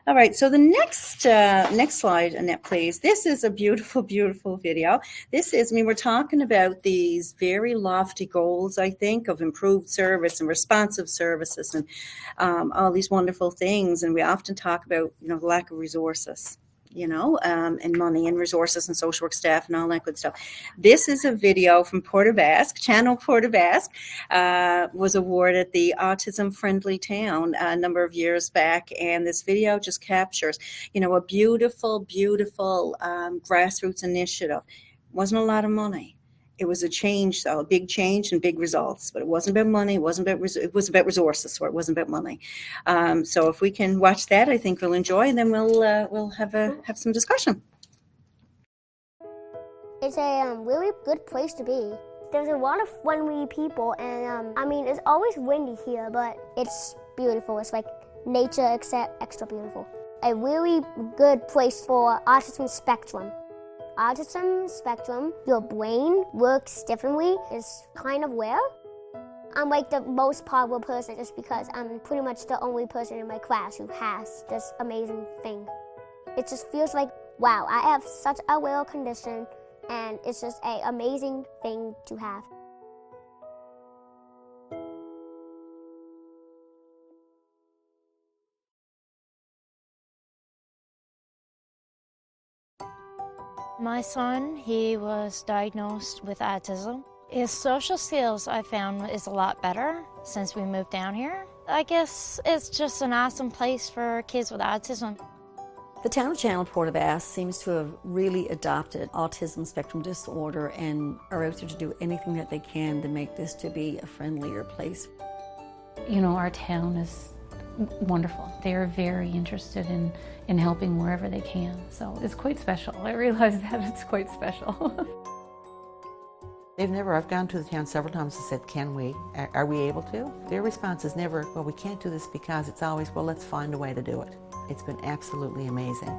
All right, so the next slide, Annette, please. This is a beautiful, beautiful video. We're talking about these very lofty goals, I think, of improved service and responsive services and all these wonderful things. And we often talk about, the lack of resources, and money and resources and social work staff and all that good stuff. This is a video from Port aux Basques. Channel Port aux Basques was awarded the Autism Friendly Town a number of years back, and this video just captures, a beautiful, beautiful grassroots initiative. Wasn't a lot of money. It was a change, though, a big change and big results. But it wasn't about money. It was about resources, so it wasn't about money. So if we can watch that, I think we'll enjoy, and then we'll have some discussion. It's a really good place to be. There's a lot of friendly people, and it's always windy here, but it's beautiful. It's like nature except extra beautiful. A really good place for autism spectrum. Autism spectrum, your brain works differently. It's kind of rare. I'm like the most popular person just because I'm pretty much the only person in my class who has this amazing thing. It just feels like, wow, I have such a rare condition, and it's just an amazing thing to have. My son, he was diagnosed with autism. His social skills, I found, is a lot better since we moved down here. I guess it's just an awesome place for kids with autism. The town of Channel Port aux Basques seems to have really adopted autism spectrum disorder and are out there to do anything that they can to make this to be a friendlier place. Our town is wonderful. They are very interested in helping wherever they can. So it's quite special. I realize that it's quite special. I've gone to the town several times and said, can we? Are we able to? Their response is never, well, we can't do this because. It's always, well, let's find a way to do it. It's been absolutely amazing.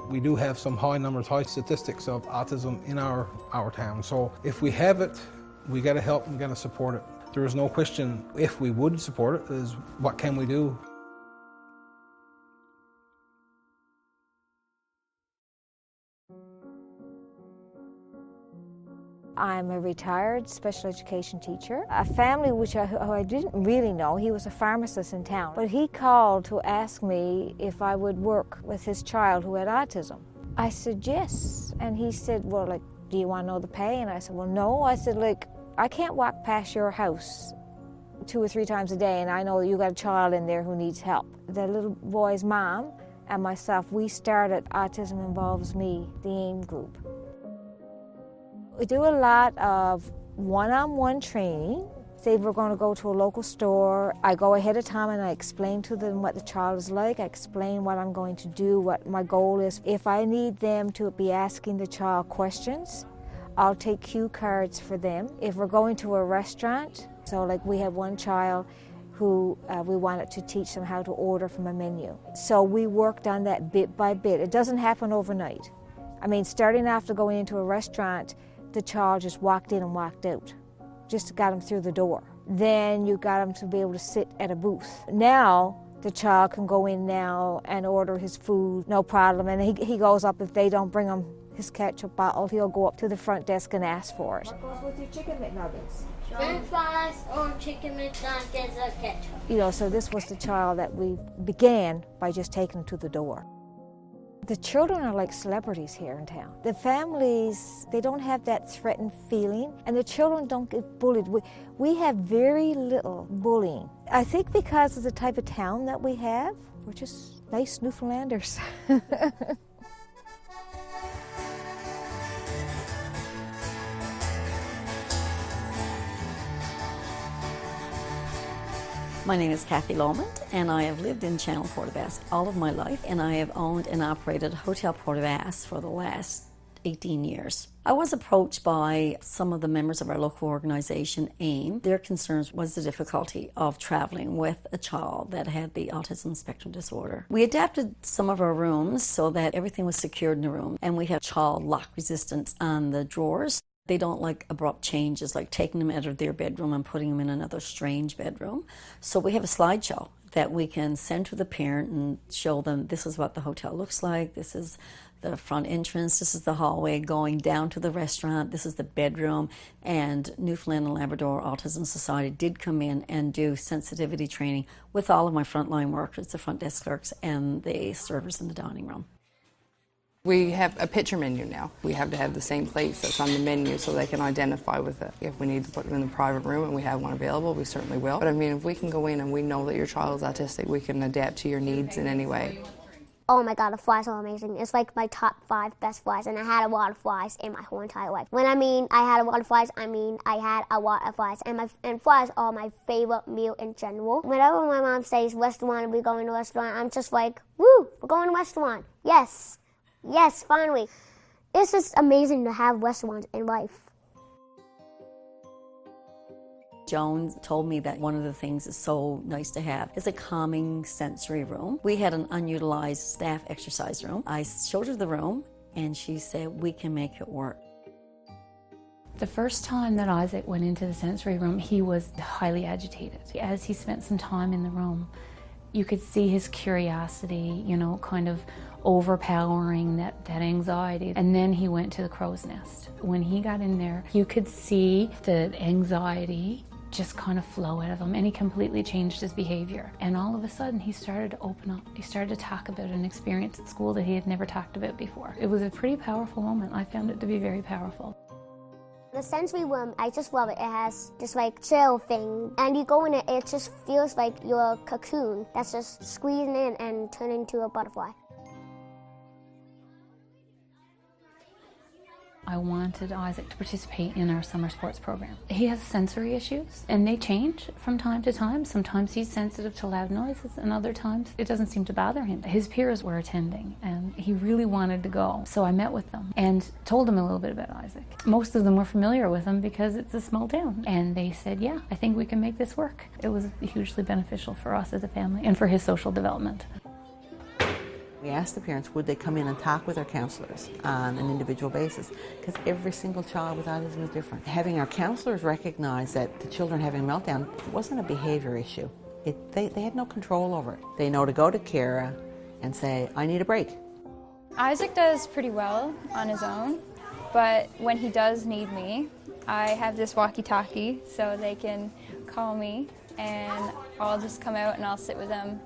We do have some high statistics of autism in our town. So if we have it, we got to help and got to support it. There is no question if we would support it, is what can we do? I'm a retired special education teacher. A family who I didn't really know, he was a pharmacist in town, but he called to ask me if I would work with his child who had autism. I said yes, and he said, well, do you want to know the pay? And I said, well, no. I said, I can't walk past your house 2 or 3 times a day, and I know you got a child in there who needs help. The little boy's mom and myself, we started Autism Involves Me, the AIM group. We do a lot of one-on-one training. Say we're going to go to a local store, I go ahead of time and I explain to them what the child is like. I explain what I'm going to do, what my goal is. If I need them to be asking the child questions, I'll take cue cards for them. If we're going to a restaurant, so like we have one child who we wanted to teach them how to order from a menu. So we worked on that bit by bit. It doesn't happen overnight. I mean, starting after going into a restaurant, the child just walked in and walked out, just got them through the door. Then you got them to be able to sit at a booth. Now, the child can go in now and order his food, no problem. And he goes up, if they don't bring him his ketchup bottle, he'll go up to the front desk and ask for it. What goes with your chicken McNuggets? French fries or chicken McNuggets or ketchup. You know, so this was the child that we began by just taking him to the door. The children are like celebrities here in town. The families, they don't have that threatened feeling, and the children don't get bullied. We have very little bullying. I think because of the type of town that we have, we're just nice Newfoundlanders. My name is Kathy Lomond, and I have lived in Channel Portavass all of my life, and I have owned and operated Hotel Portavass for the last 18 years. I was approached by some of the members of our local organization, AIM. Their concerns was the difficulty of traveling with a child that had the autism spectrum disorder. We adapted some of our rooms so that everything was secured in the room, and we have child lock resistance on the drawers. They don't like abrupt changes, like taking them out of their bedroom and putting them in another strange bedroom. So we have a slideshow that we can send to the parent and show them this is what the hotel looks like, this is the front entrance, this is the hallway going down to the restaurant, this is the bedroom. And Newfoundland and Labrador Autism Society did come in and do sensitivity training with all of my frontline workers, the front desk clerks and the servers in the dining room. We have a picture menu now. We have to have the same place that's on the menu so they can identify with it. If we need to put them in the private room and we have one available, we certainly will. But I mean, if we can go in and we know that your child is autistic, we can adapt to your needs in any way. Oh my god, the flies are amazing. It's like my top 5 best flies, and I had a lot of flies in my whole entire life. When I mean I had a lot of flies, I mean I had a lot of flies. And flies are my favorite meal in general. Whenever my mom says restaurant and we go in a restaurant, I'm just like, woo, we're going to a restaurant. Yes. Yes, finally. It's just amazing to have restaurants in life. Joan told me that one of the things that's so nice to have is a calming sensory room. We had an unutilized staff exercise room. I showed her the room and she said, we can make it work. The first time that Isaac went into the sensory room, he was highly agitated. As he spent some time in the room, you could see his curiosity, you know, kind of overpowering that anxiety. And then he went to the crow's nest. When he got in there, you could see the anxiety just kind of flow out of him, and he completely changed his behavior. And all of a sudden, he started to open up. He started to talk about an experience at school that he had never talked about before. It was a pretty powerful moment. I found it to be very powerful. The sensory room, I just love it. It has this like chill thing, and you go in it, it just feels like you're a cocoon that's just squeezing in and turning into a butterfly. I wanted Isaac to participate in our summer sports program. He has sensory issues, and they change from time to time. Sometimes he's sensitive to loud noises, and other times it doesn't seem to bother him. His peers were attending, and he really wanted to go. So I met with them and told them a little bit about Isaac. Most of them were familiar with him because it's a small town. And they said, yeah, I think we can make this work. It was hugely beneficial for us as a family and for his social development. We asked the parents, would they come in and talk with our counselors on an individual basis? Because every single child with autism is different. Having our counselors recognize that the children having a meltdown wasn't a behavior issue. They had no control over it. They know to go to Kara and say, I need a break. Isaac does pretty well on his own, but when he does need me, I have this walkie-talkie so they can call me, and I'll just come out and I'll sit with them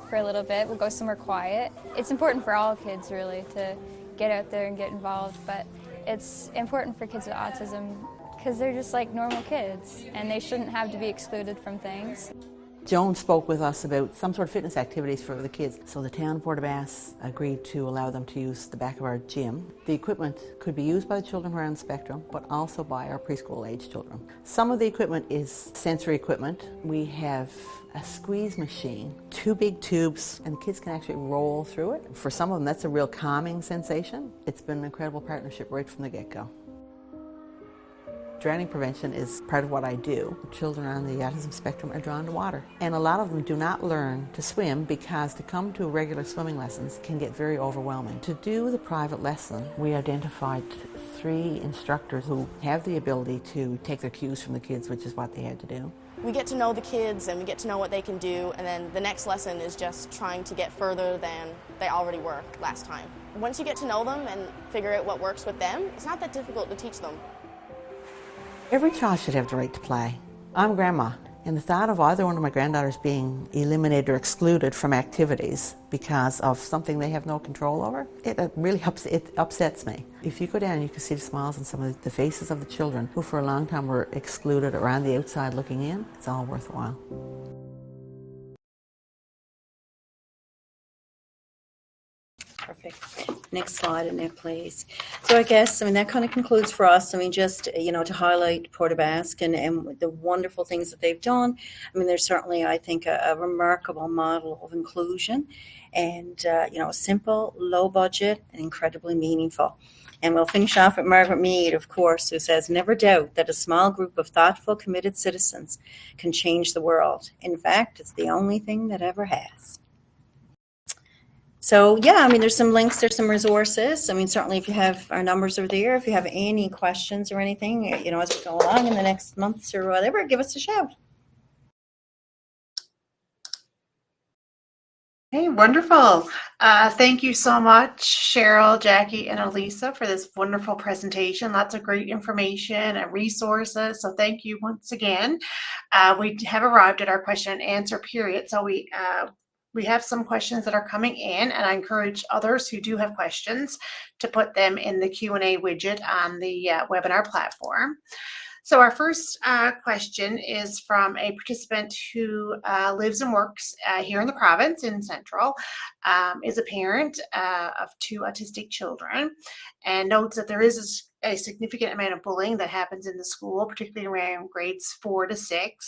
for a little bit. We'll go somewhere quiet. It's important for all kids, really, to get out there and get involved, but it's important for kids with autism because they're just like normal kids, and they shouldn't have to be excluded from things. Joan spoke with us about some sort of fitness activities for the kids. So the town of Portavass agreed to allow them to use the back of our gym. The equipment could be used by the children who are on the spectrum, but also by our preschool age children. Some of the equipment is sensory equipment. We have a squeeze machine, 2 big tubes, and the kids can actually roll through it. For some of them, that's a real calming sensation. It's been an incredible partnership right from the get-go. Drowning prevention is part of what I do. Children on the autism spectrum are drawn to water, and a lot of them do not learn to swim because to come to regular swimming lessons can get very overwhelming. To do the private lesson, we identified 3 instructors who have the ability to take their cues from the kids, which is what they had to do. We get to know the kids and we get to know what they can do, and then the next lesson is just trying to get further than they already were last time. Once you get to know them and figure out what works with them, it's not that difficult to teach them. Every child should have the right to play. I'm grandma, and the thought of either one of my granddaughters being eliminated or excluded from activities because of something they have no control over, it really upsets me. If you go down, you can see the smiles on some of the faces of the children who for a long time were excluded or on the outside looking in. It's all worthwhile. Perfect. Next slide, Annette, please. So I guess, that kind of concludes for us. Just, to highlight Port aux Basques and the wonderful things that they've done. There's certainly, I think, a remarkable model of inclusion and, simple, low budget, and incredibly meaningful. And we'll finish off with Margaret Mead, of course, who says, "Never doubt that a small group of thoughtful, committed citizens can change the world. In fact, it's the only thing that ever has." So, yeah, there's some links, there's some resources. Certainly if you have our numbers are there. If you have any questions or anything, as we go along in the next months or whatever, give us a shout. Hey, wonderful. Thank you so much, Cheryl, Jackie, and Elisa for this wonderful presentation. Lots of great information and resources. So thank you once again. We have arrived at our question and answer period. So we have some questions that are coming in, and I encourage others who do have questions to put them in the Q&A widget on the webinar platform. So our first question is from a participant who lives and works here in the province in Central, is a parent of 2 autistic children, and notes that there is a significant amount of bullying that happens in the school, particularly around grades 4 to 6.